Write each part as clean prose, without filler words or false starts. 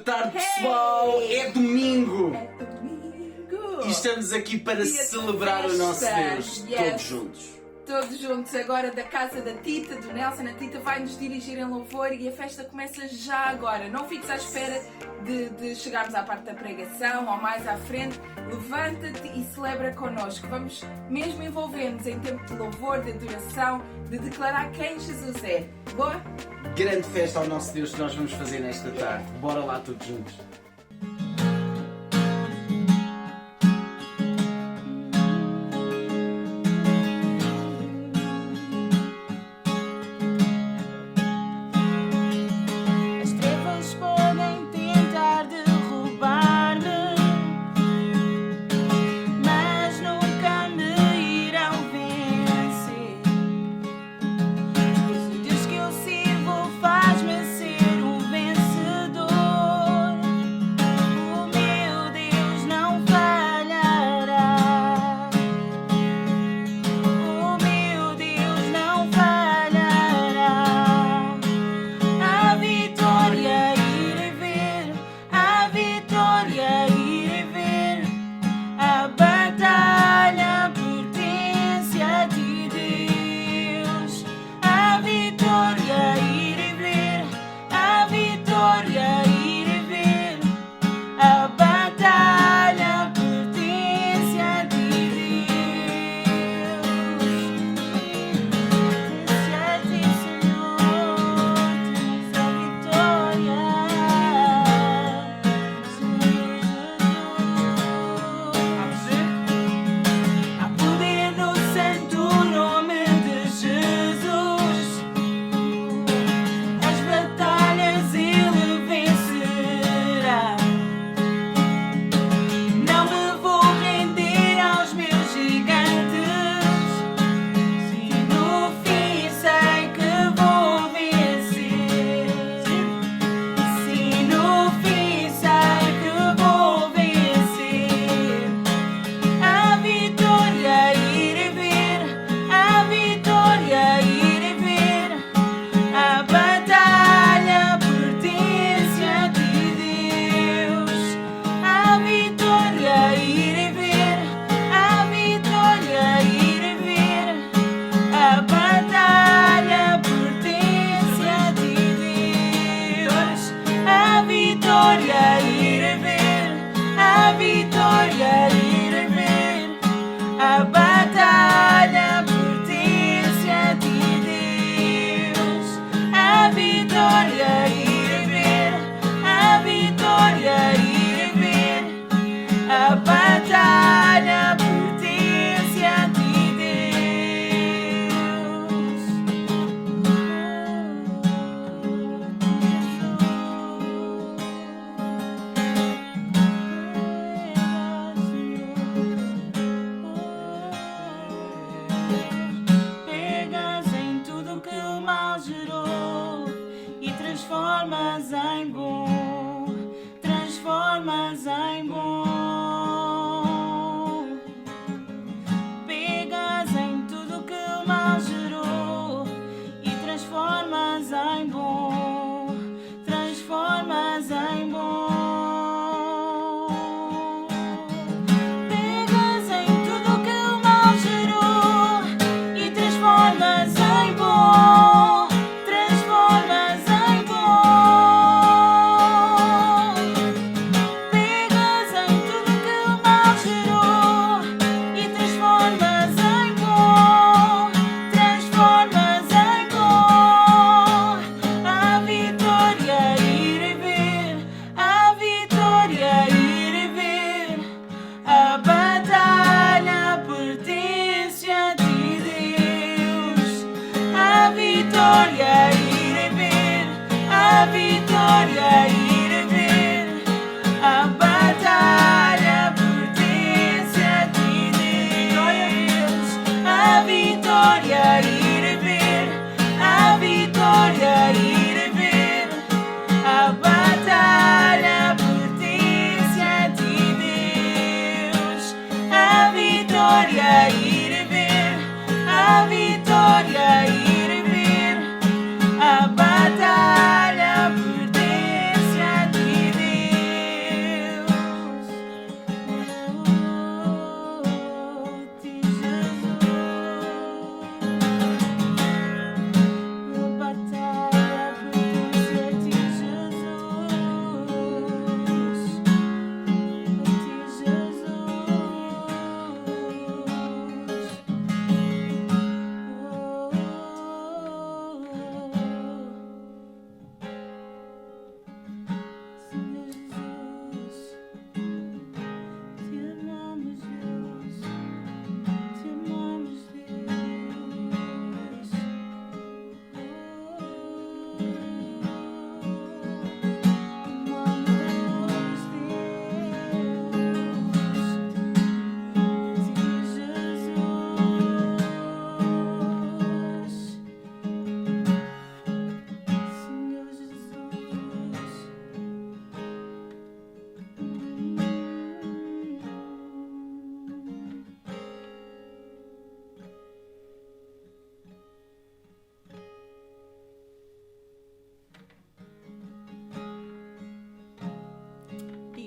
tarde, pessoal! É domingo! É domingo! E estamos aqui para Dia de celebrar o nosso festa. Deus, Yes. todos juntos. Todos juntos agora da casa da Tita, do Nelson. A Tita vai nos dirigir em louvor e a festa começa já agora. Não fiques à espera de chegarmos à parte da pregação ou mais à frente. Levanta-te e celebra connosco. Vamos mesmo envolver-nos em tempo de louvor, de adoração, de declarar quem Jesus é. Boa? Grande festa ao nosso Deus que nós vamos fazer nesta tarde. Bora lá todos juntos. As trevas podem tentar derrubar-me, mas nunca me irão vencer. Pois o Deus que eu sirvo faz-me ser um vencedor. O meu Deus não falhará. O meu Deus não falhará. A vitória irei ver, a vitória irei ver. A batalha pertence a ti, Deus. A vitória irei ver, a vitória irei ver. A batalha pertence a ti, Deus. Pertence a ti, Senhor. Tens a vitória, Senhor Jesus. Há poder no santo nome de Jesus. As batalhas ele vencerá. Não me vou render aos meus gigantes. Se no fim sei que vou vencer. Se no fim sei que vou vencer. A vitória irei ver, a vitória irei ver. A batalha pertence a ti, Deus. A vitória irei ver, a vitória irei ver. A batalha pertence a ti, Deus. A vitória irei ver, a vitória irei ver. A batalha pertence a ti, Deus. A vitória irei ver, a vitória irei ver. A batalha pertence a ti, Deus. Pegas em tudo que o mal gerou e transformas em bom, transformas em bom. Pegas em tudo que o mal gerou e transformas em bom, transformas em bom. Pegas em tudo que o mal gerou e transformas em bom, transformas em bom. Pegas em tudo que o mal gerou e transformas em bom, transformas em bom. A vitória irei ver, a vitória irei ver. A batalha pertence a ti, Deus. A vitória irei ver, a vitória irei ver. A batalha pertence a ti, Deus. A vitória irei ver, a vitória irei ver. A batalha pertence a ti, Deus. A vitória irei ver, a vitória irei ver. A batalha pertence a ti, Deus.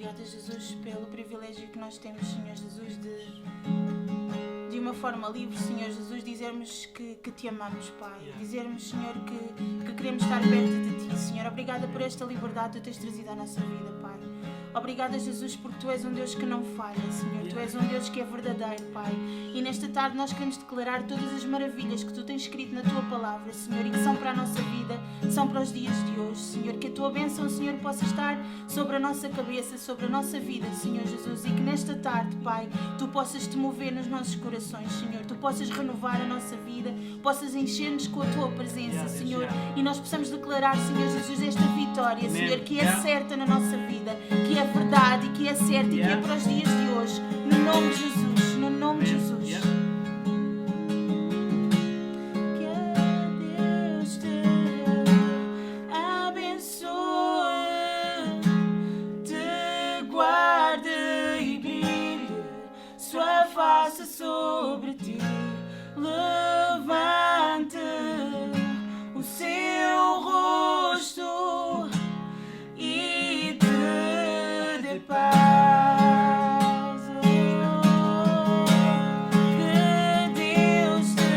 Obrigada, Jesus, pelo privilégio que nós temos, Senhor Jesus, de uma forma livre, Senhor Jesus, dizermos que te amamos, Pai. Dizermos, Senhor, que queremos estar perto de Ti, Senhor. Obrigada por esta liberdade que Tu tens trazido à nossa vida, Pai. Obrigada, Jesus, porque Tu és um Deus que não falha, Senhor. Tu és um Deus que é verdadeiro, Pai. E nesta tarde nós queremos declarar todas as maravilhas que Tu tens escrito na Tua palavra, Senhor, e que são para a nossa vida, são para os dias de hoje, Senhor. Que a Tua bênção, Senhor, possa estar sobre a nossa cabeça, sobre a nossa vida, Senhor Jesus. E que nesta tarde, Pai, Tu possas Te mover nos nossos corações, Senhor. Tu possas renovar a nossa vida, possas encher-nos com a Tua presença, Senhor. E nós possamos declarar, Senhor Jesus, esta vitória, Senhor, que é certa na nossa vida, que é verdade e que é certa e que é para os dias de hoje. No nome de Jesus, no nome de Jesus. Que Deus te abençoe, te guarde e brilhe sua face sobre ti. Levante o seu rosto e te dê paz. Que Deus te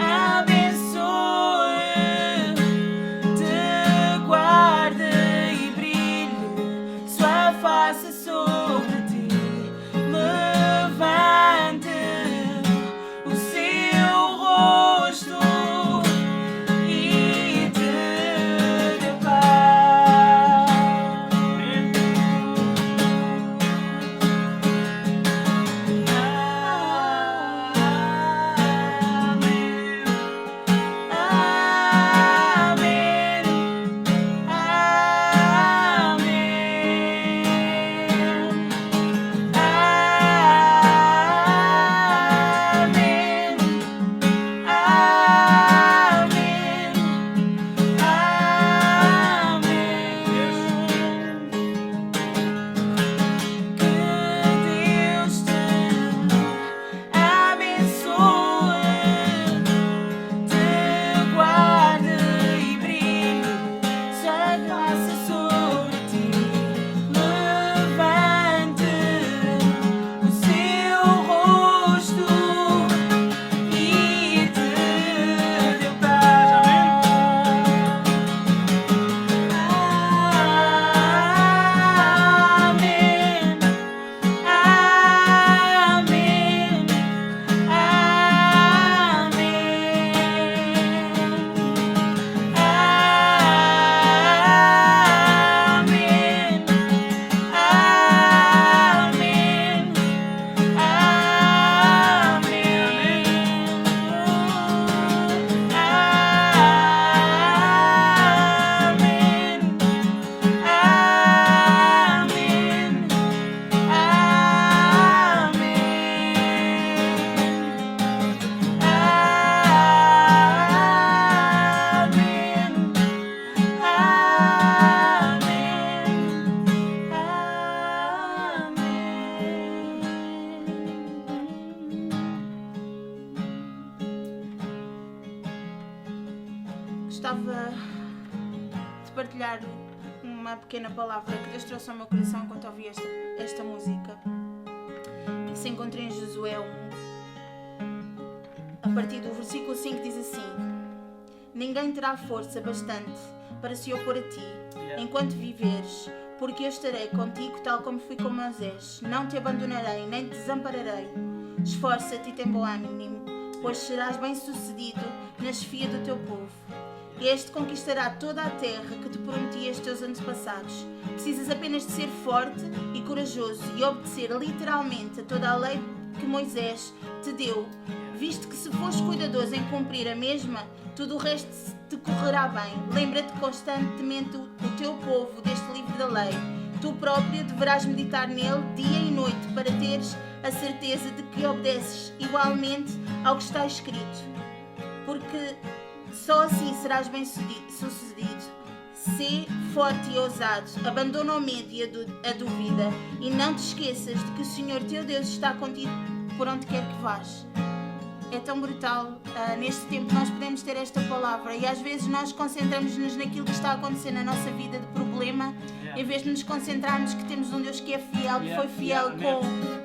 abençoe, te guarde e brilhe sua face sobre ti. Levante o seu rosto e te dê paz. Gostava de partilhar uma pequena palavra que Deus trouxe ao meu coração enquanto ouvi esta música, que se encontra em Josué 1, a partir do versículo 5, diz assim: ninguém terá força bastante para se opor a ti enquanto viveres, porque eu estarei contigo tal como fui com Moisés. Não te abandonarei, nem te desampararei. Esforça-te e tem bom ânimo, pois serás bem-sucedido na chefia do teu povo. Este conquistará toda a terra que te prometi aos teus antepassados. Precisas apenas de ser forte e corajoso e obedecer literalmente a toda a lei que Moisés te deu, visto que se fores cuidadoso em cumprir a mesma, tudo o resto te correrá bem. Lembra-te constantemente o teu povo deste livro da lei. Tu próprio deverás meditar nele dia e noite para teres a certeza de que obedeces igualmente ao que está escrito, porque só assim serás bem-sucedido. Sê forte e ousado, abandona o medo e a dúvida, e não te esqueças de que o Senhor teu Deus está contigo por onde quer que vás. é tão brutal. Neste tempo nós podemos ter esta palavra e às vezes nós concentramos-nos naquilo que está a acontecer na nossa vida de problema, em vez de nos concentrarmos que temos um Deus que é fiel, que foi fiel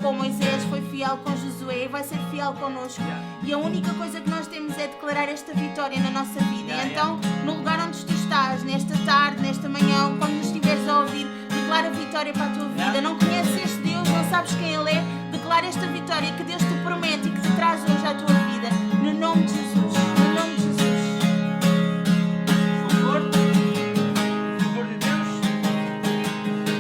com Moisés, foi fiel com Josué e vai ser fiel connosco. E a única coisa que nós temos é declarar esta vitória na nossa vida. E então, no lugar onde tu estás, nesta tarde, nesta manhã, quando nos estiveres a ouvir, declara vitória para a tua vida. Não conheces este Deus, não sabes quem Ele é, declara esta vitória que Deus te promete e que te traz hoje à tua vida. No nome de Jesus. No nome de Jesus.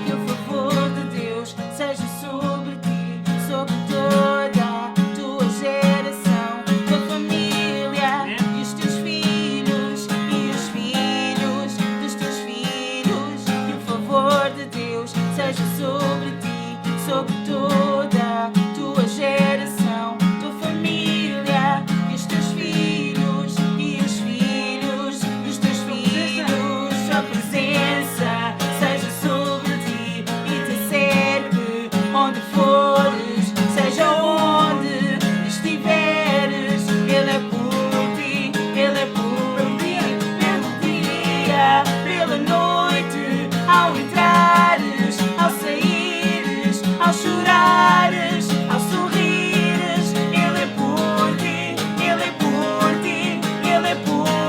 Que o favor de Deus seja sobre ti, sobre toda a tua geração, tua família e os teus filhos e os filhos dos teus filhos. Que o favor de Deus seja sobre ti, sobre toda a tua geração, tua família e os teus filhos e os filhos dos teus filhos. A presença seja sobre ti e te serve onde fores, seja onde estiveres. Ele é por ti, Ele é por ti, pelo dia, pela noite, ao entrares, ao saíres, ao chorares, ao sorrires. Ele é por ti, Ele é por ti, Ele é por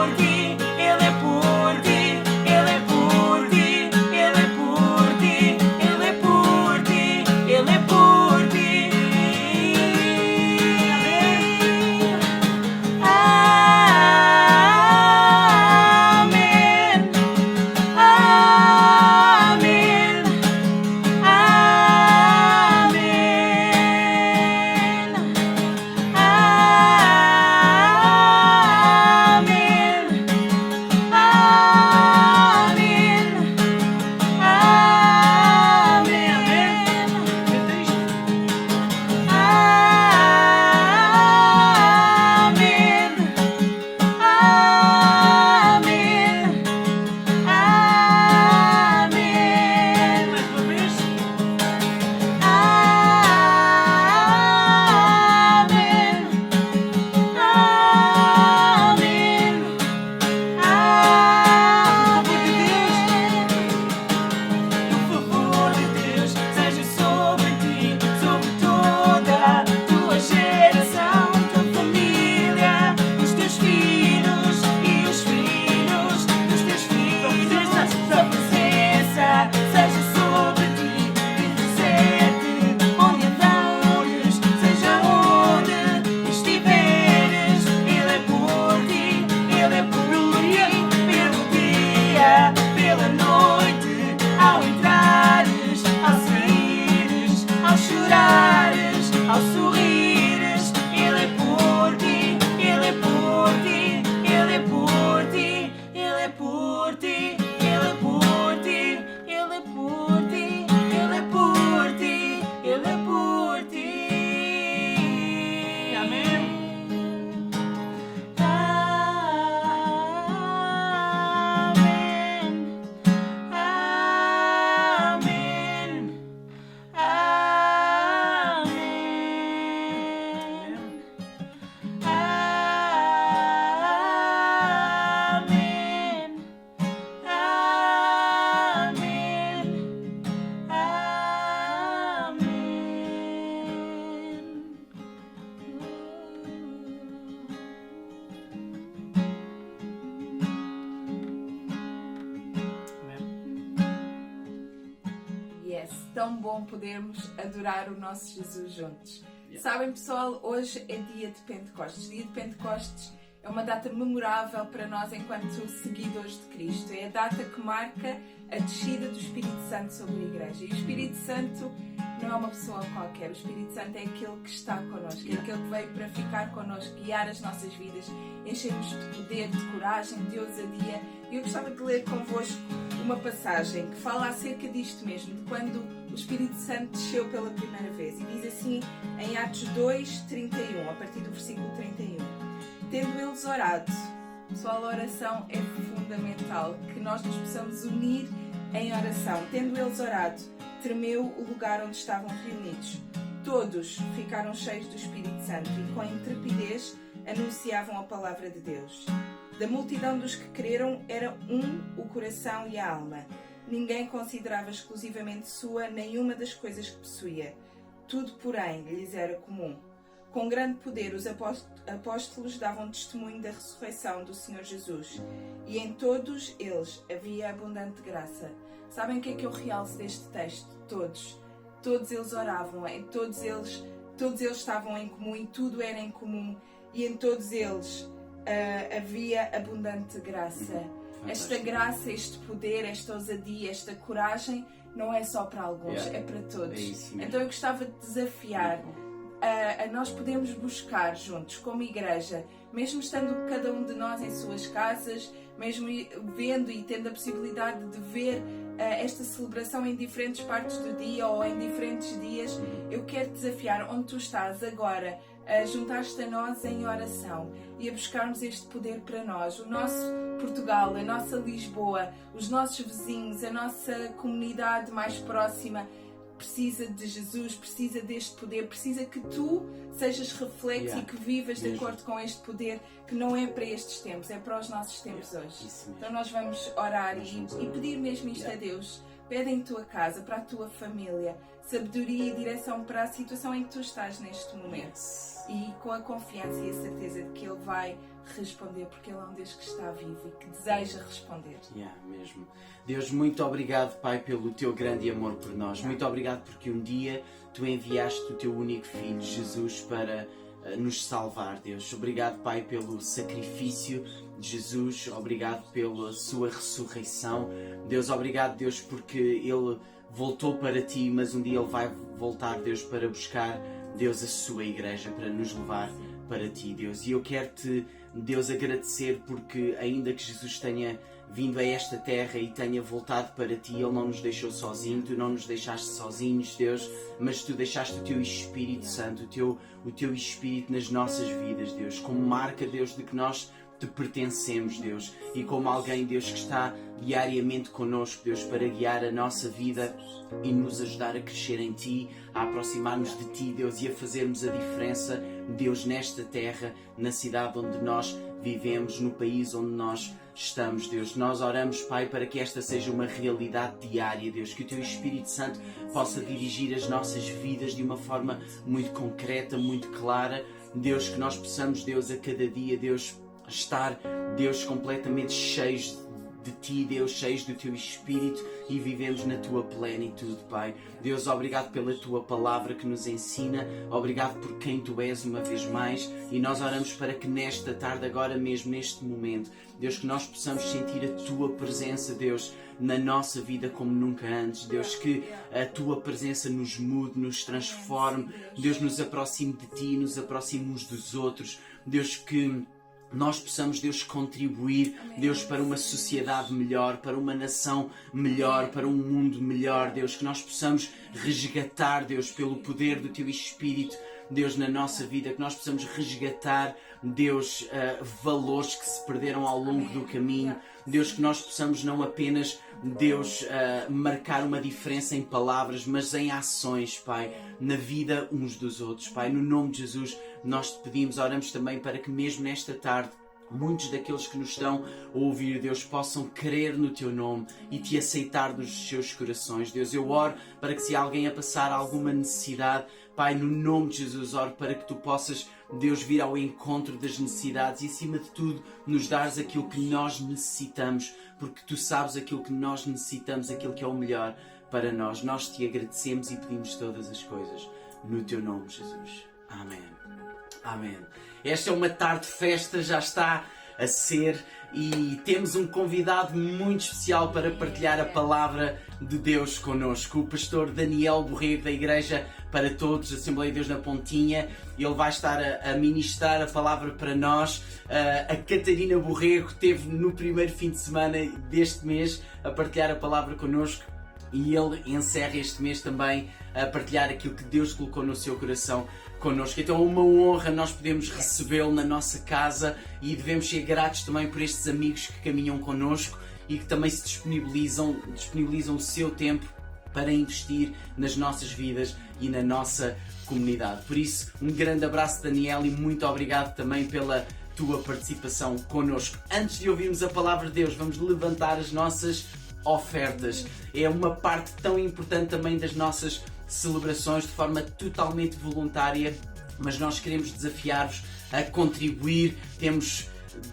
ti, Ele é por ti, Ele é por ti, Ele é por ti, Ele é por ti, Ele é por ti. Amém. Amém. Tão bom podermos adorar o nosso Jesus juntos. Sabem, pessoal, hoje é dia de Pentecostes. Dia de Pentecostes é uma data memorável para nós enquanto seguidores de Cristo. É a data que marca a descida do Espírito Santo sobre a Igreja. E o Espírito Santo não é uma pessoa qualquer. O Espírito Santo é aquele que está connosco, é aquele que veio para ficar connosco, guiar as nossas vidas, encher-nos de poder, de coragem, de ousadia. E eu gostava de ler convosco uma passagem que fala acerca disto mesmo, de quando o Espírito Santo desceu pela primeira vez. E diz assim em Atos 2:31, a partir do versículo 31. Tendo eles orado, pessoal, a oração é fundamental, que nós nos possamos unir em oração. Tendo eles orado, tremeu o lugar onde estavam reunidos. Todos ficaram cheios do Espírito Santo e com intrepidez anunciavam a palavra de Deus. Da multidão dos que creram era o coração e a alma. Ninguém considerava exclusivamente sua nenhuma das coisas que possuía. Tudo, porém, lhes era comum. Com grande poder, os apóstolos davam testemunho da ressurreição do Senhor Jesus. E em todos eles havia abundante graça. Sabem o que é que eu realço deste texto? Todos. Todos eles oravam, todos eles estavam em comum e tudo era em comum. E em todos eles havia abundante graça. Esta graça, este poder, esta ousadia, esta coragem não é só para alguns, é para todos. Então eu gostava de desafiar a nós podermos buscar juntos, como igreja, mesmo estando cada um de nós em suas casas, mesmo vendo e tendo a possibilidade de ver esta celebração em diferentes partes do dia ou em diferentes dias, eu quero desafiar onde tu estás agora a juntar-te a nós em oração e a buscarmos este poder para nós. O nosso Portugal, a nossa Lisboa, os nossos vizinhos, a nossa comunidade mais próxima precisa de Jesus, precisa deste poder, precisa que tu sejas reflexo e que vivas de acordo com este poder, que não é para estes tempos, é para os nossos tempos hoje. Então nós vamos orar e pedir mesmo isto a Deus. Pede em tua casa, para a tua família, sabedoria e direção para a situação em que tu estás neste momento. E com a confiança e a certeza de que Ele vai responder, porque Ele é um Deus que está vivo e que deseja responder. Mesmo. Deus, muito obrigado, Pai, pelo teu grande amor por nós. Muito obrigado porque um dia tu enviaste o teu único Filho, Jesus, para nos salvar, Deus. Obrigado, Pai, pelo sacrifício de Jesus. Obrigado pela sua ressurreição. Deus, obrigado, Deus, porque Ele voltou para ti, mas um dia Ele vai voltar, Deus, para buscar, Deus, a sua igreja, para nos levar para ti, Deus. E eu quero-te, Deus, agradecer porque ainda que Jesus tenha vindo a esta terra e tenha voltado para ti, Ele não nos deixou sozinho, tu não nos deixaste sozinhos, Deus, mas tu deixaste o teu Espírito Santo, o teu Espírito nas nossas vidas, Deus, como marca, Deus, de que nós te pertencemos, Deus, e como alguém, Deus, que está diariamente connosco, Deus, para guiar a nossa vida e nos ajudar a crescer em Ti, a aproximar-nos de Ti, Deus, e a fazermos a diferença, Deus, nesta terra, na cidade onde nós vivemos, no país onde nós estamos, Deus. Nós oramos, Pai, para que esta seja uma realidade diária, Deus, que o Teu Espírito Santo possa dirigir as nossas vidas de uma forma muito concreta, muito clara, Deus, que nós possamos, Deus, a cada dia, Deus, estar, Deus, completamente cheios de Ti, Deus, cheios do Teu Espírito e vivemos na Tua plenitude, Pai. Deus, obrigado pela Tua palavra que nos ensina, obrigado por quem Tu és uma vez mais e nós oramos para que nesta tarde, agora mesmo, neste momento, Deus, que nós possamos sentir a Tua presença, Deus, na nossa vida como nunca antes, Deus, que a Tua presença nos mude, nos transforme, Deus, nos aproxime de Ti, nos aproxime uns dos outros, Deus, que nós possamos, Deus, contribuir, Deus, para uma sociedade melhor, para uma nação melhor, para um mundo melhor, Deus, que nós possamos resgatar, Deus, pelo poder do Teu Espírito, Deus, na nossa vida, que nós possamos resgatar, Deus, valores que se perderam ao longo do caminho, Deus, que nós possamos não apenas, Deus, marcar uma diferença em palavras, mas em ações, Pai, na vida uns dos outros, Pai, no nome de Jesus, nós te pedimos, oramos também para que mesmo nesta tarde, muitos daqueles que nos estão a ouvir, Deus, possam crer no Teu nome e Te aceitar nos seus corações. Deus, eu oro para que se alguém a passar alguma necessidade, Pai, no nome de Jesus, oro para que Tu possas, Deus, vir ao encontro das necessidades e, acima de tudo, nos dares aquilo que nós necessitamos, porque Tu sabes aquilo que nós necessitamos, aquilo que é o melhor para nós. Nós Te agradecemos e pedimos todas as coisas no Teu nome, Jesus. Amém. Amém. Esta é uma tarde de festa, já está a ser, e temos um convidado muito especial para partilhar a palavra de Deus connosco, o pastor Daniel Borrego, da Igreja para Todos, Assembleia de Deus na Pontinha. Ele vai estar a ministrar a palavra para nós. A Catarina Borrego esteve no primeiro fim de semana deste mês a partilhar a palavra connosco. E ele encerra este mês também a partilhar aquilo que Deus colocou no seu coração connosco. Então é uma honra nós podemos recebê-lo na nossa casa e devemos ser gratos também por estes amigos que caminham connosco e que também se disponibilizam o seu tempo para investir nas nossas vidas e na nossa comunidade. Por isso, um grande abraço, Daniel, e muito obrigado também pela tua participação connosco. Antes de ouvirmos a palavra de Deus, vamos levantar as nossas ofertas. É uma parte tão importante também das nossas celebrações, de forma totalmente voluntária, mas nós queremos desafiar-vos a contribuir. Temos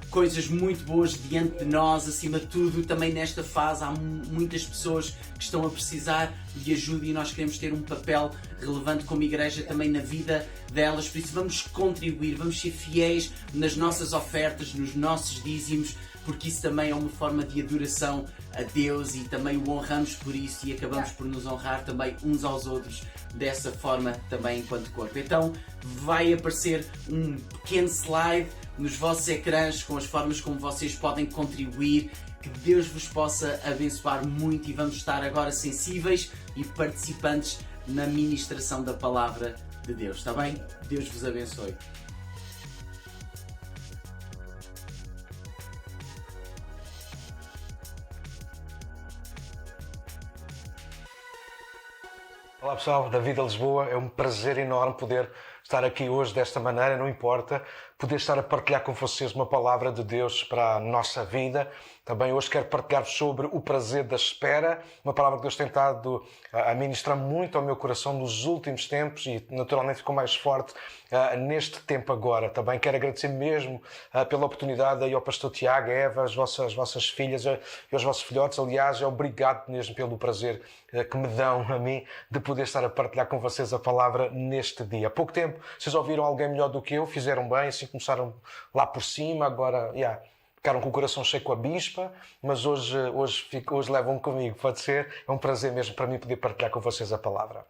coisas muito boas diante de nós, acima de tudo, também nesta fase há muitas pessoas que estão a precisar de ajuda e nós queremos ter um papel relevante como igreja também na vida delas, por isso vamos contribuir, vamos ser fiéis nas nossas ofertas, nos nossos dízimos, porque isso também é uma forma de adoração a Deus e também o honramos por isso e acabamos por nos honrar também uns aos outros dessa forma também enquanto corpo. Então vai aparecer um pequeno slide nos vossos ecrãs com as formas como vocês podem contribuir. Que Deus vos possa abençoar muito e vamos estar agora sensíveis e participantes na ministração da palavra de Deus, está bem? Deus vos abençoe. Olá pessoal, David de Lisboa, é um prazer enorme poder estar aqui hoje desta maneira, não importa, poder estar a partilhar com vocês uma palavra de Deus para a nossa vida. Também hoje quero partilhar sobre o prazer da espera, uma palavra que Deus tem estado a ministrar muito ao meu coração nos últimos tempos e naturalmente ficou mais forte neste tempo agora. Também quero agradecer mesmo pela oportunidade aí ao pastor Tiago, a Eva, as vossas filhas e aos vossos filhotes. Aliás, obrigado mesmo pelo prazer que me dão a mim de poder estar a partilhar com vocês a palavra neste dia. Há pouco tempo vocês ouviram alguém melhor do que eu, fizeram bem, assim começaram lá por cima, agora ficaram com o coração cheio com a bispa, mas hoje levam comigo, pode ser? É um prazer mesmo para mim poder partilhar com vocês a palavra.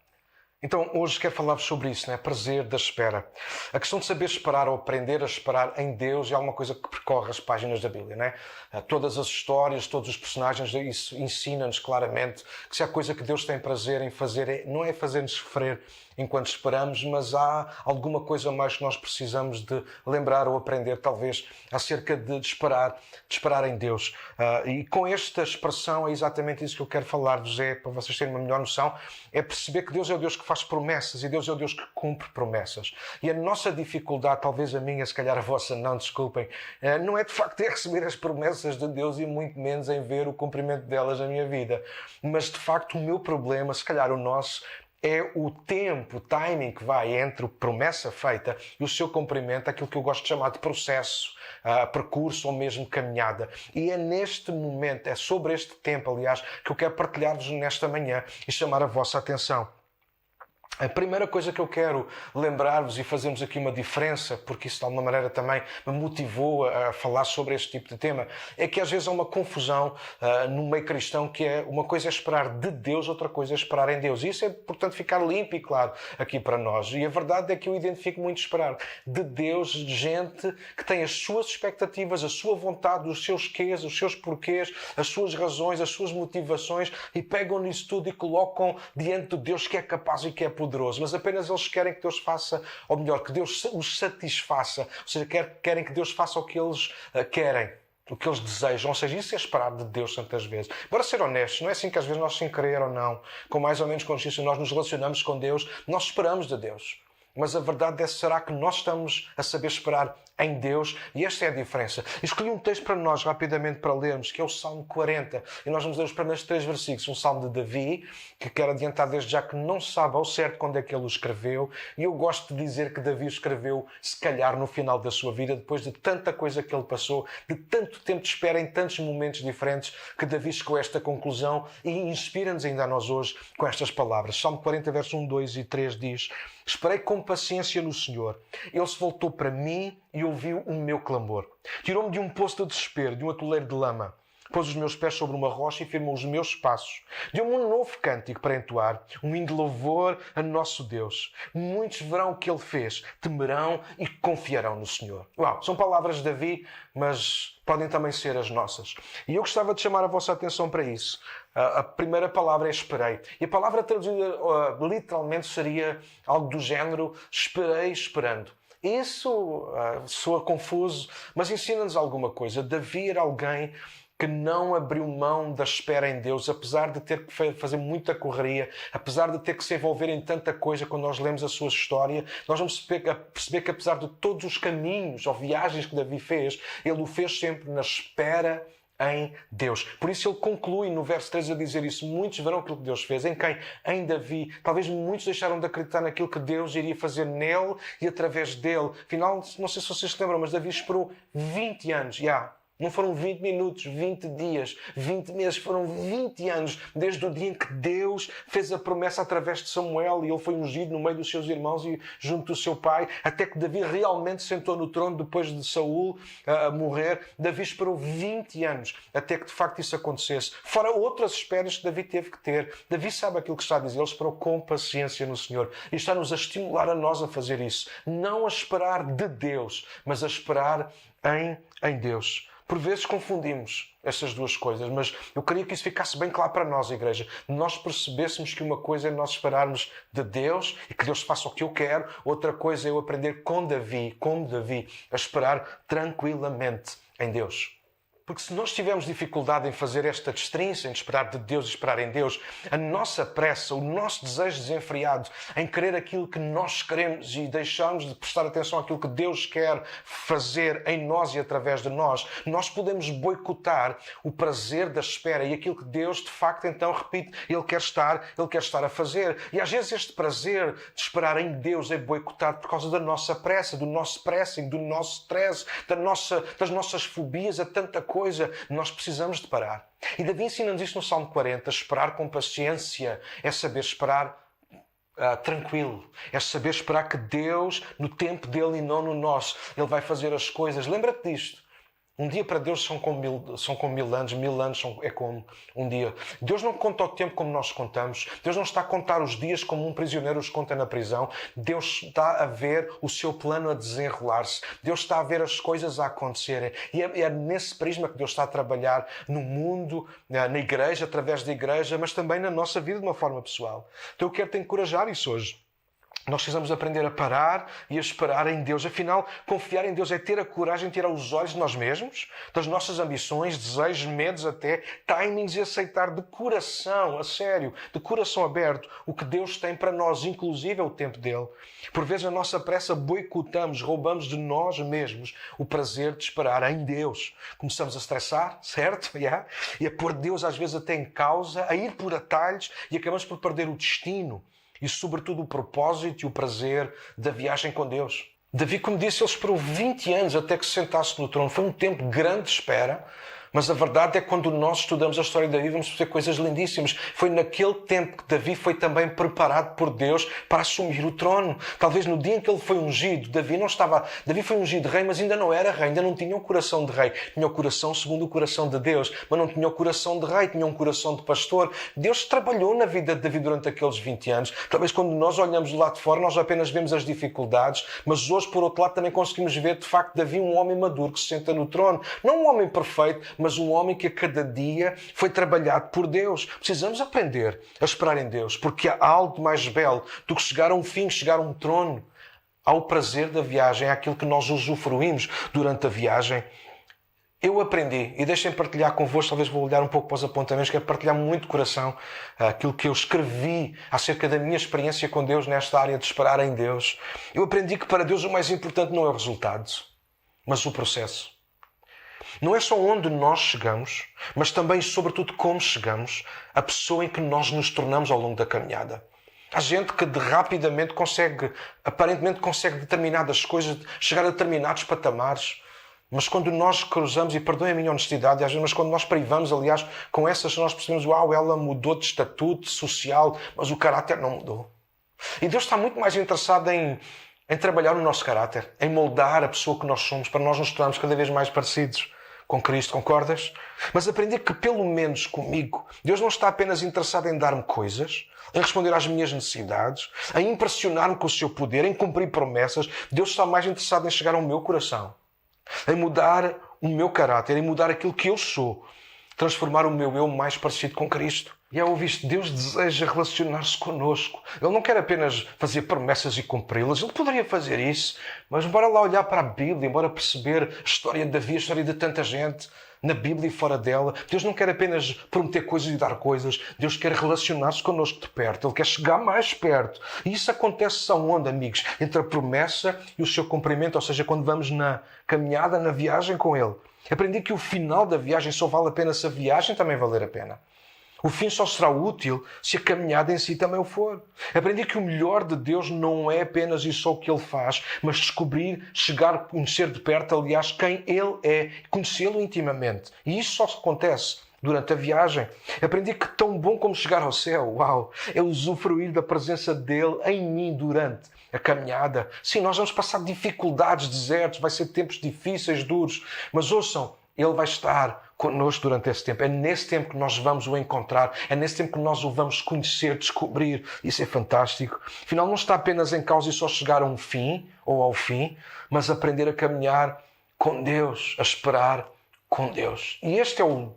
Então, hoje quero falar-vos sobre isso, né? Prazer da espera. A questão de saber esperar ou aprender a esperar em Deus é alguma coisa que percorre as páginas da Bíblia, né? Todas as histórias, todos os personagens, isso ensina-nos claramente que se há coisa que Deus tem prazer em fazer, não é fazer-nos sofrer enquanto esperamos, mas há alguma coisa mais que nós precisamos de lembrar ou aprender, talvez, acerca de esperar em Deus. E com esta expressão é exatamente isso que eu quero falar-vos, para vocês terem uma melhor noção, é perceber que Deus é o Deus que faz promessas e Deus é o Deus que cumpre promessas. E a nossa dificuldade, talvez a minha, se calhar a vossa, não, desculpem, não é de facto em receber as promessas de Deus e muito menos em ver o cumprimento delas na minha vida. Mas de facto o meu problema, se calhar o nosso, é o tempo, o timing que vai entre a promessa feita e o seu cumprimento, aquilo que eu gosto de chamar de processo, percurso ou mesmo caminhada. E é neste momento, é sobre este tempo, aliás, que eu quero partilhar-vos nesta manhã e chamar a vossa atenção. A primeira coisa que eu quero lembrar-vos e fazermos aqui uma diferença, porque isso de alguma maneira também me motivou a falar sobre este tipo de tema, é que às vezes há uma confusão no meio cristão que é uma coisa é esperar de Deus, outra coisa é esperar em Deus. E isso é, portanto, ficar limpo e claro aqui para nós. E a verdade é que eu identifico muito esperar de Deus, de gente que tem as suas expectativas, a sua vontade, os seus quês, os seus porquês, as suas razões, as suas motivações e pegam nisso tudo e colocam diante de Deus que é capaz e que é poderoso, mas apenas eles querem que Deus faça, ou melhor, que Deus os satisfaça, ou seja, querem que Deus faça o que eles querem, o que eles desejam, ou seja, isso é esperar de Deus tantas vezes. Para ser honestos, não é assim que às vezes nós, sem querer ou não, com mais ou menos consciência, nós nos relacionamos com Deus, nós esperamos de Deus. Mas a verdade é, será que nós estamos a saber esperar em Deus? E esta é a diferença. Escolhi um texto para nós, rapidamente, para lermos, que é o Salmo 40. E nós vamos ler os primeiros 3 versículos. Um Salmo de Davi, que quero adiantar desde já que não sabe ao certo quando é que ele o escreveu. E eu gosto de dizer que Davi o escreveu, se calhar, no final da sua vida, depois de tanta coisa que ele passou, de tanto tempo de espera em tantos momentos diferentes, que Davi chegou a esta conclusão e inspira-nos ainda a nós hoje com estas palavras. Salmo 40, versos 1, 2 e 3 diz: esperei com paciência no Senhor. Ele se voltou para mim e ouviu o meu clamor. Tirou-me de um poço de desespero, de um atoleiro de lama. Pôs os meus pés sobre uma rocha e firmou os meus passos. Deu-me um novo cântico para entoar, um hino de louvor a nosso Deus. Muitos verão o que ele fez, temerão e confiarão no Senhor. Uau, são palavras de Davi, mas podem também ser as nossas. E eu gostava de chamar a vossa atenção para isso. A primeira palavra é esperei. E a palavra traduzida literalmente seria algo do género esperei esperando. Isso soa confuso, mas ensina-nos alguma coisa. Davi era alguém que não abriu mão da espera em Deus, apesar de ter que fazer muita correria, apesar de ter que se envolver em tanta coisa. Quando nós lemos a sua história, nós vamos perceber que apesar de todos os caminhos ou viagens que Davi fez, ele o fez sempre na espera em Deus. Por isso ele conclui no verso 3 a dizer isso: muitos verão aquilo que Deus fez. Em quem? Em Davi. Talvez muitos deixaram de acreditar naquilo que Deus iria fazer nele e através dele. Afinal, não sei se vocês se lembram, mas Davi esperou 20 anos. Não foram 20 minutos, 20 dias, 20 meses, foram 20 anos, desde o dia em que Deus fez a promessa através de Samuel e ele foi ungido no meio dos seus irmãos e junto do seu pai, até que Davi realmente sentou no trono depois de Saul morrer. Davi esperou 20 anos até que de facto isso acontecesse. Fora outras esperas que Davi teve que ter. Davi sabe aquilo que está a dizer, ele esperou com paciência no Senhor e está-nos a estimular a nós a fazer isso. Não a esperar de Deus, mas a esperar em Deus. Por vezes confundimos essas duas coisas, mas eu queria que isso ficasse bem claro para nós, igreja. Nós percebêssemos que uma coisa é nós esperarmos de Deus e que Deus faça o que eu quero, outra coisa é eu aprender como Davi, a esperar tranquilamente em Deus. Porque se nós tivermos dificuldade em fazer esta distinção, em esperar de Deus e esperar em Deus, a nossa pressa, o nosso desejo desenfreado em querer aquilo que nós queremos e deixarmos de prestar atenção àquilo que Deus quer fazer em nós e através de nós, nós podemos boicotar o prazer da espera e aquilo que Deus, de facto, então, repite, Ele quer estar a fazer. E às vezes este prazer de esperar em Deus é boicotado por causa da nossa pressa, do nosso pressing, do nosso stress, das nossas fobias a tanta coisa. Nós precisamos de parar. E Davi ensina-nos isto no Salmo 40. Esperar com paciência é saber esperar tranquilo. É saber esperar que Deus, no tempo dele e não no nosso, Ele vai fazer as coisas. Lembra-te disto. Um dia para Deus são como 1000 anos, 1000 anos é como um dia. Deus não conta o tempo como nós contamos. Deus não está a contar os dias como um prisioneiro os conta na prisão. Deus está a ver o seu plano a desenrolar-se. Deus está a ver as coisas a acontecerem. E é nesse prisma que Deus está a trabalhar no mundo, na igreja, através da igreja, mas também na nossa vida de uma forma pessoal. Então eu quero te encorajar isso hoje. Nós precisamos aprender a parar e a esperar em Deus. Afinal, confiar em Deus é ter a coragem de tirar os olhos de nós mesmos, das nossas ambições, desejos, medos até, timings e aceitar de coração, a sério, de coração aberto, o que Deus tem para nós, inclusive é o tempo dele. Por vezes, na nossa pressa, boicotamos, roubamos de nós mesmos o prazer de esperar em Deus. Começamos a estressar, certo? E a pôr Deus às vezes até em causa, a ir por atalhos e acabamos por perder o destino. E, sobretudo, o propósito e o prazer da viagem com Deus. Davi, como disse, ele esperou 20 anos até que se sentasse no trono. Foi um tempo grande de espera, mas a verdade é que quando nós estudamos a história de Davi, vamos perceber coisas lindíssimas. Foi naquele tempo que Davi foi também preparado por Deus para assumir o trono. Talvez no dia em que ele foi ungido, Davi foi ungido rei, mas ainda não era rei, ainda não tinha um coração de rei. Tinha o coração segundo o coração de Deus, mas não tinha o coração de rei, tinha um coração de pastor. Deus trabalhou na vida de Davi durante aqueles 20 anos. Talvez quando nós olhamos do lado de fora, nós apenas vemos as dificuldades, mas hoje, por outro lado, também conseguimos ver, de facto, Davi um homem maduro que se senta no trono. Não um homem perfeito, mas um homem que a cada dia foi trabalhado por Deus. Precisamos aprender a esperar em Deus, porque há algo mais belo do que chegar a um fim, chegar a um trono. Há o prazer da viagem, é aquilo que nós usufruímos durante a viagem. Eu aprendi, e deixem partilhar convosco, talvez vou olhar um pouco para os apontamentos, quero partilhar muito de coração aquilo que eu escrevi acerca da minha experiência com Deus nesta área de esperar em Deus. Eu aprendi que para Deus o mais importante não é o resultado, mas o processo. Não é só onde nós chegamos, mas também, sobretudo, como chegamos, a pessoa em que nós nos tornamos ao longo da caminhada. Há gente que aparentemente consegue determinadas coisas, chegar a determinados patamares, mas quando nós cruzamos, e perdoem a minha honestidade, mas quando nós privamos, aliás, com essas, nós percebemos, ela mudou de estatuto social, mas o caráter não mudou. E Deus está muito mais interessado em trabalhar o nosso caráter, em moldar a pessoa que nós somos, para nós nos tornarmos cada vez mais parecidos com Cristo, concordas? Mas aprendi que, pelo menos comigo, Deus não está apenas interessado em dar-me coisas, em responder às minhas necessidades, em impressionar-me com o seu poder, em cumprir promessas. Deus está mais interessado em chegar ao meu coração, em mudar o meu caráter, em mudar aquilo que eu sou, transformar o meu eu mais parecido com Cristo. E ao ouvir isto, Deus deseja relacionar-se connosco. Ele não quer apenas fazer promessas e cumpri-las. Ele poderia fazer isso, mas bora lá olhar para a Bíblia, bora perceber a história de Davi, a história de tanta gente. na Bíblia e fora dela. Deus não quer apenas prometer coisas e dar coisas. Deus quer relacionar-se connosco de perto. Ele quer chegar mais perto. E isso acontece aonde, amigos? Entre a promessa e o seu cumprimento. Ou seja, quando vamos na caminhada, na viagem com Ele. Aprendi que o final da viagem só vale a pena se a viagem também valer a pena. O fim só será útil se a caminhada em si também o for. Aprendi que o melhor de Deus não é apenas e só o que Ele faz, mas descobrir, chegar a conhecer de perto, aliás, quem Ele é, conhecê-lo intimamente. E isso só acontece durante a viagem. Aprendi que tão bom como chegar ao céu, uau, é usufruir da presença dEle em mim durante a caminhada. Sim, nós vamos passar dificuldades, desertos, vai ser tempos difíceis, duros, mas ouçam, Ele vai estar connosco durante esse tempo. É nesse tempo que nós vamos o encontrar. É nesse tempo que nós o vamos conhecer, descobrir. Isso é fantástico. Afinal, não está apenas em causa e só chegar a um fim ou ao fim, mas aprender a caminhar com Deus, a esperar com Deus. E este é o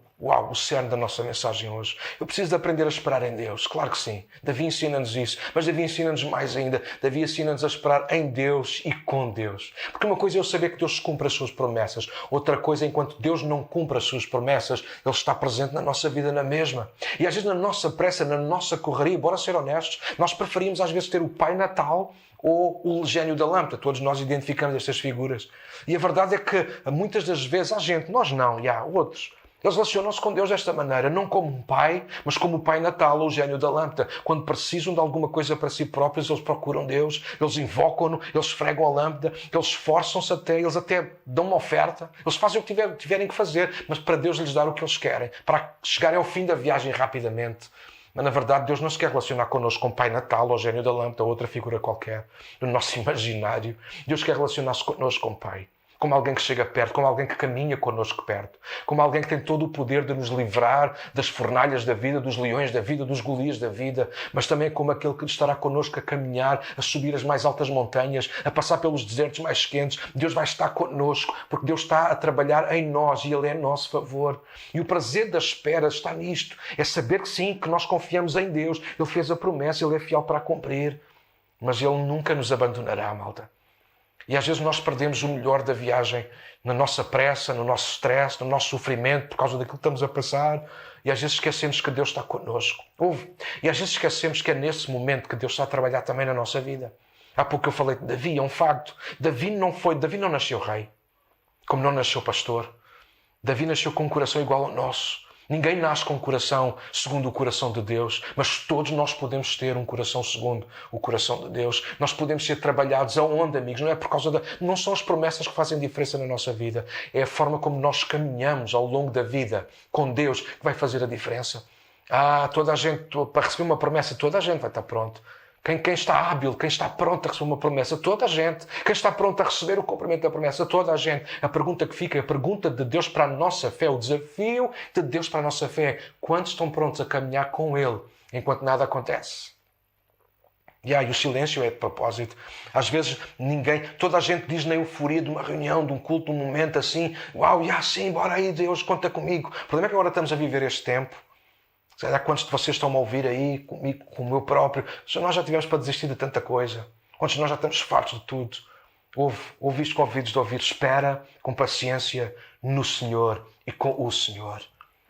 cerne da nossa mensagem hoje. Eu preciso de aprender a esperar em Deus. Claro que sim. Davi ensina-nos isso. Mas Davi ensina-nos mais ainda. Davi ensina-nos a esperar em Deus e com Deus. Porque uma coisa é eu saber que Deus cumpre as suas promessas. Outra coisa é enquanto Deus não cumpre as suas promessas, Ele está presente na nossa vida na mesma. E às vezes na nossa pressa, na nossa correria, bora ser honestos, nós preferimos às vezes ter o Pai Natal ou o gênio da lâmpada. Todos nós identificamos estas figuras. E a verdade é que muitas das vezes há gente, nós não, e há outros, eles relacionam-se com Deus desta maneira, não como um pai, mas como o Pai Natal ou o gênio da lâmpada. Quando precisam de alguma coisa para si próprios, eles procuram Deus, eles invocam-no, eles esfregam a lâmpada, eles esforçam-se até, eles até dão uma oferta, eles fazem o que tiverem que fazer, mas para Deus lhes dar o que eles querem, para chegarem ao fim da viagem rapidamente. Mas, na verdade, Deus não se quer relacionar connosco com o Pai Natal, ou o gênio da lâmpada, ou outra figura qualquer, no nosso imaginário. Deus quer relacionar-se connosco com o Pai. Como alguém que chega perto, como alguém que caminha connosco perto, como alguém que tem todo o poder de nos livrar das fornalhas da vida, dos leões da vida, dos Golias da vida, mas também como aquele que estará connosco a caminhar, a subir as mais altas montanhas, a passar pelos desertos mais quentes. Deus vai estar connosco, porque Deus está a trabalhar em nós e Ele é a nosso favor. E o prazer da espera está nisto, é saber que sim, que nós confiamos em Deus. Ele fez a promessa, Ele é fiel para a cumprir, mas Ele nunca nos abandonará, malta. E às vezes nós perdemos o melhor da viagem na nossa pressa, no nosso stress, no nosso sofrimento, por causa daquilo que estamos a passar. E às vezes esquecemos que Deus está connosco. E às vezes esquecemos que é nesse momento que Deus está a trabalhar também na nossa vida. Há pouco eu falei de Davi, é um facto. Davi não nasceu rei, como não nasceu pastor. Davi nasceu com um coração igual ao nosso. Ninguém nasce com um coração segundo o coração de Deus, mas todos nós podemos ter um coração segundo o coração de Deus. Nós podemos ser trabalhados aonde, amigos? Não é por causa não são as promessas que fazem diferença na nossa vida, é a forma como nós caminhamos ao longo da vida com Deus que vai fazer a diferença. Toda a gente, para receber uma promessa, toda a gente vai estar pronto. Quem está hábil, quem está pronto a receber uma promessa, toda a gente. Quem está pronto a receber o cumprimento da promessa, toda a gente. A pergunta que fica é a pergunta de Deus para a nossa fé, o desafio de Deus para a nossa fé. Quantos estão prontos a caminhar com Ele enquanto nada acontece? E o silêncio é de propósito. Às vezes toda a gente diz na euforia de uma reunião, de um culto, de um momento assim, sim, bora aí Deus, conta comigo. O problema é que agora estamos a viver este tempo. Se calhar quantos de vocês estão a ouvir aí, comigo, com o meu próprio, se nós já tivemos para desistir de tanta coisa, quantos de nós já estamos fartos de tudo, ouve isto com ouvidos de ouvir, espera com paciência no Senhor e com o Senhor.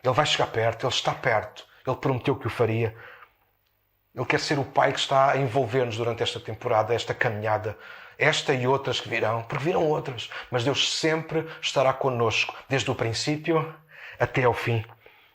Ele vai chegar perto, Ele está perto, Ele prometeu que o faria. Ele quer ser o Pai que está a envolver-nos durante esta temporada, esta caminhada, esta e outras que virão, porque virão outras, mas Deus sempre estará connosco, desde o princípio até ao fim.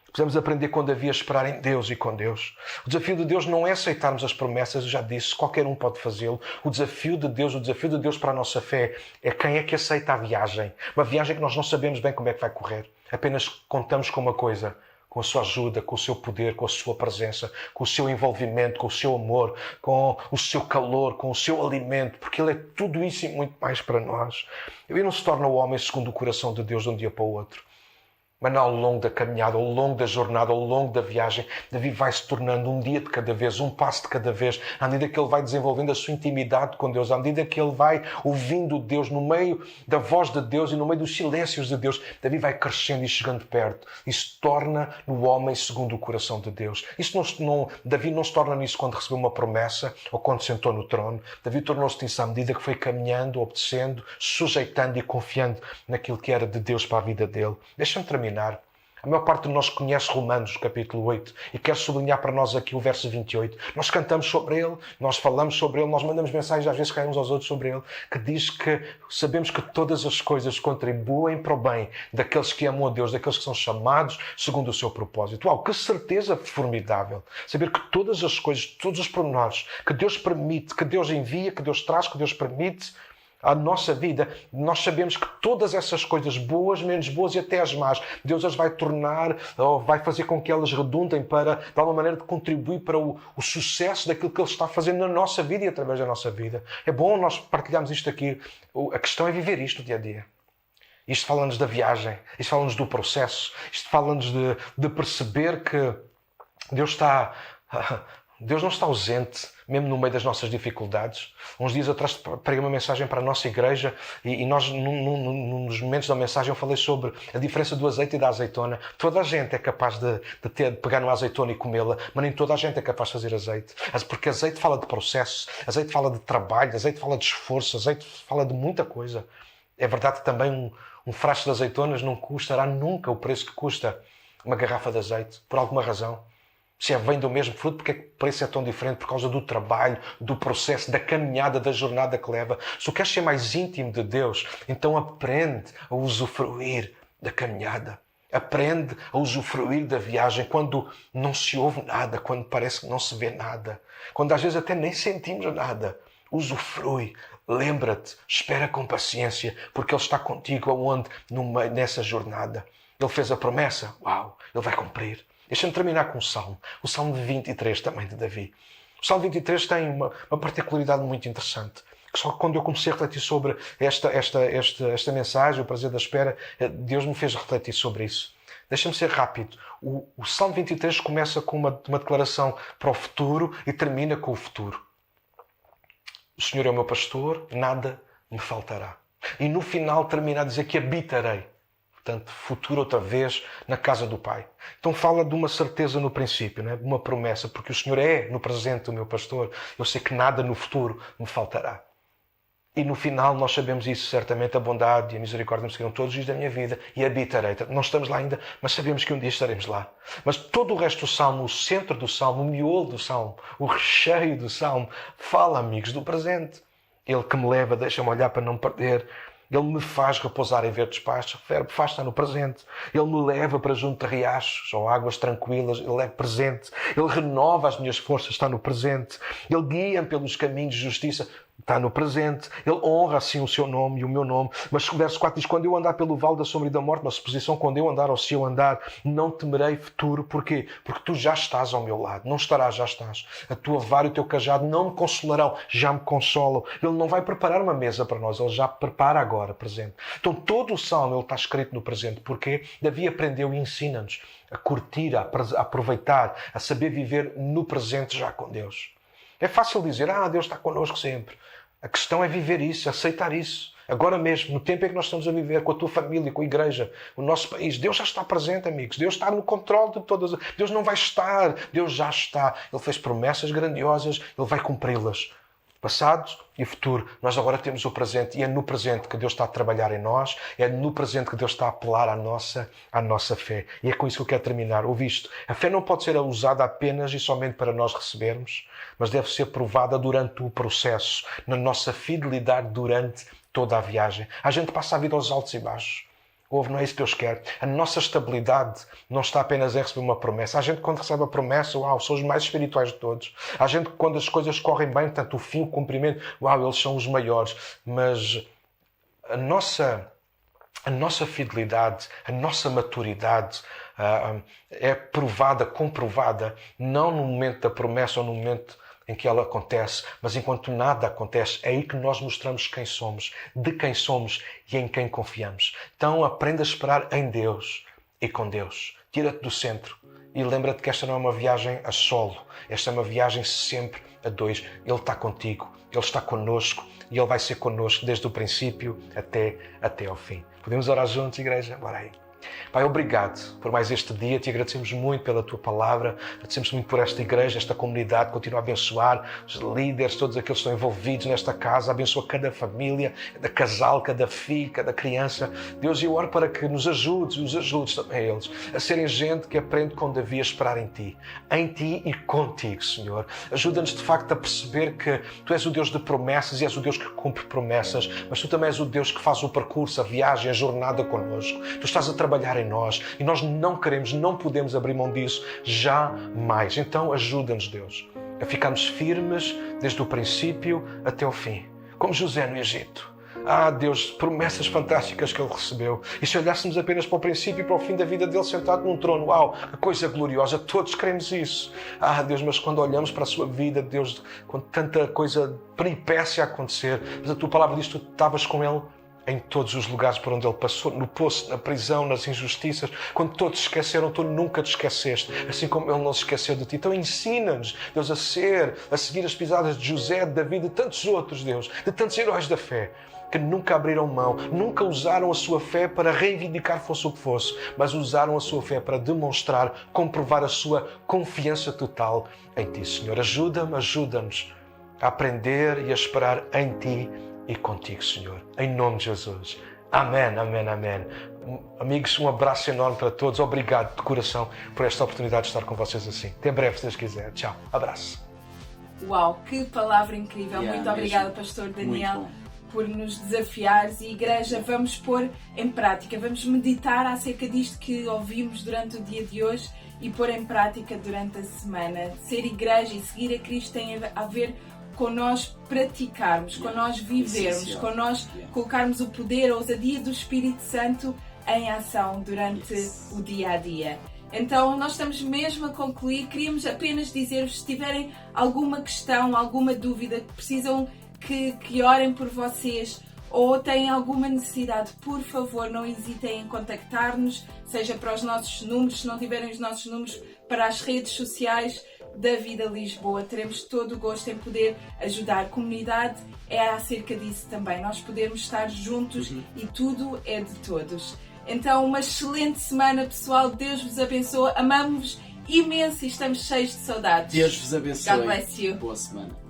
Precisamos aprender com Davi a esperar em Deus e com Deus. O desafio de Deus não é aceitarmos as promessas, eu já disse, qualquer um pode fazê-lo. O desafio de Deus para a nossa fé é quem é que aceita a viagem. Uma viagem que nós não sabemos bem como é que vai correr. Apenas contamos com uma coisa, com a sua ajuda, com o seu poder, com a sua presença, com o seu envolvimento, com o seu amor, com o seu calor, com o seu alimento, porque Ele é tudo isso e muito mais para nós. Ele não se torna o homem segundo o coração de Deus de um dia para o outro. Mas ao longo da caminhada, ao longo da jornada, ao longo da viagem, Davi vai se tornando um dia de cada vez, um passo de cada vez, à medida que ele vai desenvolvendo a sua intimidade com Deus, à medida que ele vai ouvindo Deus no meio da voz de Deus e no meio dos silêncios de Deus, Davi vai crescendo e chegando perto e se torna no homem segundo o coração de Deus. Davi não se torna nisso quando recebeu uma promessa ou quando sentou no trono. Davi tornou-se nisso à medida que foi caminhando, obedecendo, sujeitando e confiando naquilo que era de Deus para a vida dele. Deixa-me terminar terminar. A maior parte de nós conhece Romanos, capítulo 8, e quero sublinhar para nós aqui o verso 28. Nós cantamos sobre ele, nós falamos sobre ele, nós mandamos mensagens às vezes que uns aos outros sobre ele, que diz que sabemos que todas as coisas contribuem para o bem daqueles que amam a Deus, daqueles que são chamados segundo o seu propósito. Uau, que certeza formidável! Saber que todas as coisas, todos os pormenores que Deus permite, que Deus envia, que Deus traz, que Deus permite à nossa vida, nós sabemos que todas essas coisas boas, menos boas e até as más, Deus as vai tornar, ou vai fazer com que elas redundem para, de alguma maneira, de contribuir para o sucesso daquilo que Ele está fazendo na nossa vida e através da nossa vida. É bom nós partilharmos isto aqui. A questão é viver isto dia a dia. Isto fala-nos da viagem, isto fala-nos do processo, isto fala-nos de perceber que Deus não está ausente, mesmo no meio das nossas dificuldades. Uns dias atrás preguei uma mensagem para a nossa igreja e nós, num dos momentos da mensagem, eu falei sobre a diferença do azeite e da azeitona. Toda a gente é capaz de pegar numa azeitona e comê-la, mas nem toda a gente é capaz de fazer azeite. Porque azeite fala de processo, azeite fala de trabalho, azeite fala de esforço, azeite fala de muita coisa. É verdade que também um frasco de azeitonas não custará nunca o preço que custa uma garrafa de azeite, por alguma razão. Se vem do mesmo fruto, porque é que o preço é tão diferente? Por causa do trabalho, do processo, da caminhada, da jornada que leva. Se tu queres ser mais íntimo de Deus, então aprende a usufruir da caminhada. Aprende a usufruir da viagem quando não se ouve nada, quando parece que não se vê nada. Quando às vezes até nem sentimos nada. Usufrui. Lembra-te. Espera com paciência, porque Ele está contigo aonde? Nessa jornada. Ele fez a promessa. Uau! Ele vai cumprir. Deixa-me terminar com o Salmo. O Salmo 23 também de Davi. O Salmo 23 tem uma particularidade muito interessante. Que só quando eu comecei a refletir sobre esta mensagem, o prazer da espera, Deus me fez refletir sobre isso. Deixa-me ser rápido. O Salmo 23 começa com uma declaração para o futuro e termina com o futuro. O Senhor é o meu pastor, nada me faltará. E no final termina a dizer que habitarei. Portanto, futuro outra vez na casa do Pai. Então fala de uma certeza no princípio, né? De uma promessa, porque o Senhor é no presente o meu pastor. Eu sei que nada no futuro me faltará. E no final nós sabemos isso, certamente a bondade e a misericórdia me seguirão todos os dias da minha vida e habitarei. Não estamos lá ainda, mas sabemos que um dia estaremos lá. Mas todo o resto do Salmo, o centro do Salmo, o miolo do Salmo, o recheio do Salmo, fala, amigos, do presente. Ele que me leva, deixa-me olhar para não perder. Ele me faz repousar em verdes pastos, o verbo faz estar no presente. Ele me leva para junto de riachos ou águas tranquilas, Ele é presente. Ele renova as minhas forças, está no presente. Ele guia-me pelos caminhos de justiça, está no presente. Ele honra assim o seu nome e o meu nome. Mas o verso 4 diz, quando eu andar pelo vale da sombra e da morte, uma suposição, quando eu andar ou se eu andar, não temerei futuro. Porquê? Porque tu já estás ao meu lado. Não estarás, já estás. A tua vara e o teu cajado não me consolarão, já me consolam. Ele não vai preparar uma mesa para nós, Ele já prepara agora, presente. Então todo o Salmo ele está escrito no presente. Porquê? Davi aprendeu e ensina-nos a curtir, a aproveitar, a saber viver no presente já com Deus. É fácil dizer, Deus está connosco sempre. A questão é viver isso, aceitar isso. Agora mesmo, no tempo em que nós estamos a viver, com a tua família, com a igreja, o nosso país, Deus já está presente, amigos. Deus está no controle de todas. Deus não vai estar, Deus já está. Ele fez promessas grandiosas, Ele vai cumpri-las. Passado e futuro, nós agora temos o presente e é no presente que Deus está a trabalhar em nós, é no presente que Deus está a apelar à nossa fé. E é com isso que eu quero terminar. Ouve isto, a fé não pode ser usada apenas e somente para nós recebermos, mas deve ser provada durante o processo, na nossa fidelidade durante toda a viagem. A gente passa a vida aos altos e baixos. Não é isso que Deus quer. A nossa estabilidade não está apenas em receber uma promessa. A gente, quando recebe a promessa, são os mais espirituais de todos. A gente, quando as coisas correm bem, tanto o fim, o cumprimento, eles são os maiores. Mas a nossa fidelidade, a nossa maturidade é provada, comprovada, não no momento da promessa ou no momento em que ela acontece, mas enquanto nada acontece, é aí que nós mostramos quem somos, de quem somos e em quem confiamos. Então aprenda a esperar em Deus e com Deus. Tira-te do centro e lembra-te que esta não é uma viagem a solo, esta é uma viagem sempre a dois. Ele está contigo, Ele está connosco e Ele vai ser connosco desde o princípio até ao fim. Podemos orar juntos, igreja? Bora aí. Pai, obrigado por mais este dia. Te agradecemos muito pela tua palavra. Agradecemos muito por esta igreja, esta comunidade. Continua a abençoar os líderes, todos aqueles que estão envolvidos nesta casa. Abençoa cada família, cada casal, cada filho, cada criança. Deus, eu oro para que nos ajudes, e os ajudes também a eles, a serem gente que aprende com Davi a esperar em Ti e contigo, Senhor. Ajuda-nos de facto a perceber que Tu és o Deus de promessas e és o Deus que cumpre promessas, mas Tu também és o Deus que faz o percurso, a viagem, a jornada connosco. Tu estás a trabalhar em nós e nós não queremos, não podemos abrir mão disso jamais. Então ajuda-nos, Deus, a ficarmos firmes desde o princípio até o fim, como José no Egito. Deus, promessas fantásticas que ele recebeu. E se olhássemos apenas para o princípio e para o fim da vida dele sentado num trono, que coisa gloriosa, todos queremos isso. Deus, mas quando olhamos para a sua vida, Deus, com tanta coisa peripécia a acontecer, mas a tua palavra diz que tu estavas com ele em todos os lugares por onde ele passou, no poço, na prisão, nas injustiças. Quando todos se esqueceram, tu nunca te esqueceste, assim como ele não se esqueceu de ti. Então ensina-nos, Deus, a seguir as pisadas de José, de Davi, de tantos outros, Deus, de tantos heróis da fé, que nunca abriram mão, nunca usaram a sua fé para reivindicar fosse o que fosse, mas usaram a sua fé para demonstrar, comprovar a sua confiança total em Ti, Senhor. Ajuda-nos a aprender e a esperar em Ti e contigo, Senhor. Em nome de Jesus. Amém, amém, amém. Amigos, um abraço enorme para todos. Obrigado de coração por esta oportunidade de estar com vocês assim. Até breve, se Deus quiser. Tchau. Abraço. Uau, que palavra incrível. Muito obrigada, Pastor Daniel, por nos desafiares. E igreja, vamos pôr em prática, vamos meditar acerca disto que ouvimos durante o dia de hoje e pôr em prática durante a semana. Ser igreja e seguir a Cristo tem a ver com nós praticarmos, com nós vivermos, com nós colocarmos o poder, a ousadia do Espírito Santo em ação durante o dia a dia. Então, nós estamos mesmo a concluir. Queríamos apenas dizer-vos, se tiverem alguma questão, alguma dúvida, que precisam que orem por vocês ou têm alguma necessidade, por favor, não hesitem em contactar-nos, seja para os nossos números, se não tiverem os nossos números, para as redes sociais da Vida Lisboa. Teremos todo o gosto em poder ajudar. Comunidade é acerca disso também, nós podermos estar juntos e tudo é de todos. Então, uma excelente semana, pessoal. Deus vos abençoe. Amamos-vos imenso e estamos cheios de saudades. Deus vos abençoe. God bless you. Boa semana.